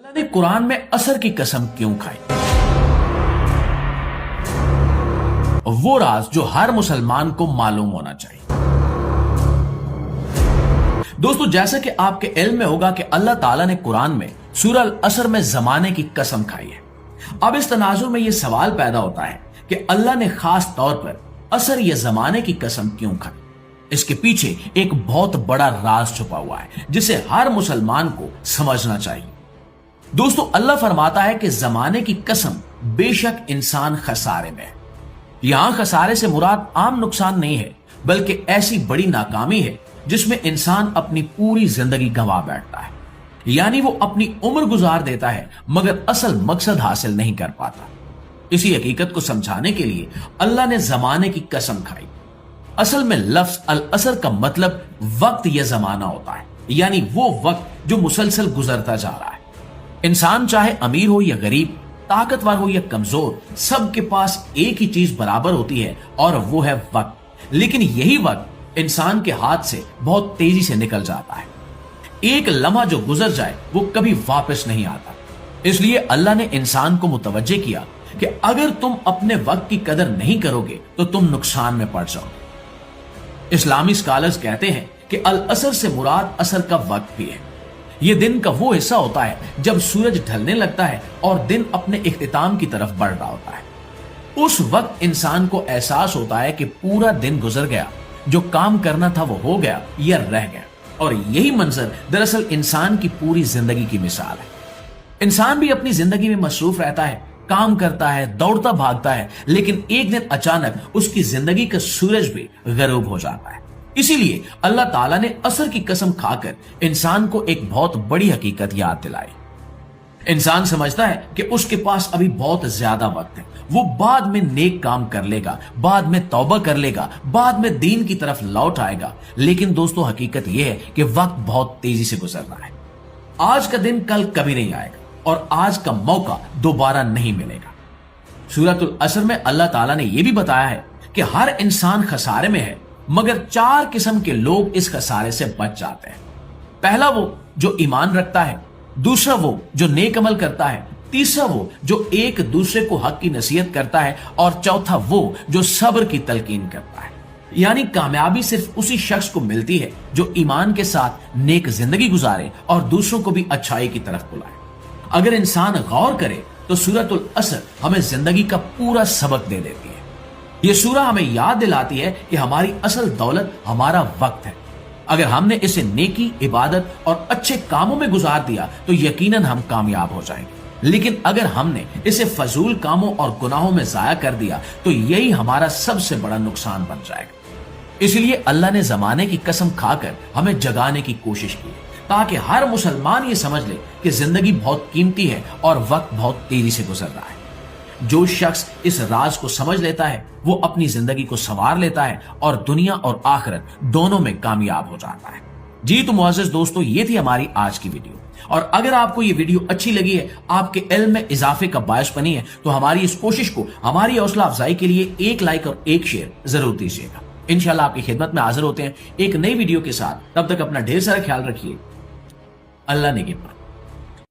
अल्लाह ने कुरान में असर की कसम क्यों खाई? वो राज जो हर मुसलमान को मालूम होना चाहिए। दोस्तों, जैसा कि आपके इल्म में होगा कि अल्लाह ताला ने कुरान में सूरह अल असर में जमाने की कसम खाई है। अब इस तनाजुर में यह सवाल पैदा होता है कि अल्लाह ने खास तौर पर असर या जमाने की कसम क्यों खाई? इसके पीछे एक बहुत बड़ा राज छुपा हुआ है जिसे हर मुसलमान को समझना चाहिए। दोस्तों, अल्लाह फरमाता है कि जमाने की कसम, बेशक इंसान खसारे में है। यहां खसारे से मुराद आम नुकसान नहीं है, बल्कि ऐसी बड़ी नाकामी है जिसमें इंसान अपनी पूरी जिंदगी गंवा बैठता है। यानी वो अपनी उम्र गुजार देता है मगर असल मकसद हासिल नहीं कर पाता। इसी हकीकत को समझाने के लिए अल्लाह ने जमाने की कसम खाई। असल में लफ्ज अल असर का मतलब वक्त या जमाना होता है, यानी वो वक्त जो मुसलसल गुजरता जा रहा है। इंसान चाहे अमीर हो या गरीब, ताकतवर हो या कमजोर, सबके पास एक ही चीज बराबर होती है और वो है वक्त। लेकिन यही वक्त इंसान के हाथ से बहुत तेजी से निकल जाता है। एक लम्हा जो गुजर जाए वो कभी वापस नहीं आता। इसलिए अल्लाह ने इंसान को मुतवज्जे किया कि अगर तुम अपने वक्त की कदर नहीं करोगे तो तुम नुकसान में पड़ जाओगे। इस्लामी स्कॉलर्स कहते हैं कि अल असर से मुराद असर का वक्त भी है। यह दिन का वो हिस्सा होता है जब सूरज ढलने लगता है और दिन अपने इख्तिताम की तरफ बढ़ रहा होता है। उस वक्त इंसान को एहसास होता है कि पूरा दिन गुजर गया, जो काम करना था वो हो गया या रह गया। और यही मंजर दरअसल इंसान की पूरी जिंदगी की मिसाल है। इंसान भी अपनी जिंदगी में मसरूफ रहता है, काम करता है, दौड़ता भागता है, लेकिन एक दिन अचानक उसकी जिंदगी का सूरज भी गरूब हो जाता है। इसीलिए अल्लाह ताला ने असर की कसम खाकर इंसान को एक बहुत बड़ी हकीकत याद दिलाई। इंसान समझता है कि उसके पास अभी बहुत ज्यादा वक्त है, वो बाद में नेक काम कर लेगा, बाद में तौबा कर लेगा, बाद में दीन की तरफ लौट आएगा। लेकिन दोस्तों, हकीकत यह है कि वक्त बहुत तेजी से गुजर रहा है। आज का दिन कल कभी नहीं आएगा और आज का मौका दोबारा नहीं मिलेगा। सूरह असर में अल्लाह ताला ने यह भी बताया है कि हर इंसान खसारे में है, मगर 4 किस्म के लोग इस खसारे से बच जाते हैं। पहला वो जो ईमान रखता है, दूसरा वो जो नेक अमल करता है, तीसरा वो जो एक दूसरे को हक की नसीहत करता है, और चौथा वो जो सब्र की तलकीन करता है। यानी कामयाबी सिर्फ उसी शख्स को मिलती है जो ईमान के साथ नेक जिंदगी गुजारे और दूसरों को भी अच्छाई की तरफ बुलाए। अगर इंसान गौर करे तो सूरह असर हमें जिंदगी का पूरा सबक दे देती है। यह सूरह हमें याद दिलाती है कि हमारी असल दौलत हमारा वक्त है। अगर हमने इसे नेकी, इबादत और अच्छे कामों में गुजार दिया तो यकीनन हम कामयाब हो जाएंगे। लेकिन अगर हमने इसे फजूल कामों और गुनाहों में जाया कर दिया तो यही हमारा सबसे बड़ा नुकसान बन जाएगा। इसलिए अल्लाह ने जमाने की कसम खाकर हमें जगाने की कोशिश की ताकि हर मुसलमान ये समझ ले कि जिंदगी बहुत कीमती है और वक्त बहुत तेजी से गुजर रहा है। जो शख्स इस राज को समझ लेता है वो अपनी जिंदगी को संवार लेता है और दुनिया और आखिरत दोनों में कामयाब हो जाता है। जी तो मुअज़्ज़िज़ दोस्तों, ये थी हमारी आज की वीडियो। और अगर आपको ये वीडियो अच्छी लगी है, आपके इल्म में इजाफे का बायस बनी है, तो हमारी इस कोशिश को, हमारी हौसला अफजाई के लिए एक लाइक और एक शेयर जरूर दीजिएगा। इंशाल्लाह आपकी खिदमत में हाजिर होते हैं एक नई वीडियो के साथ। तब तक अपना ढेर सारा ख्याल रखिए। अल्लाह ने के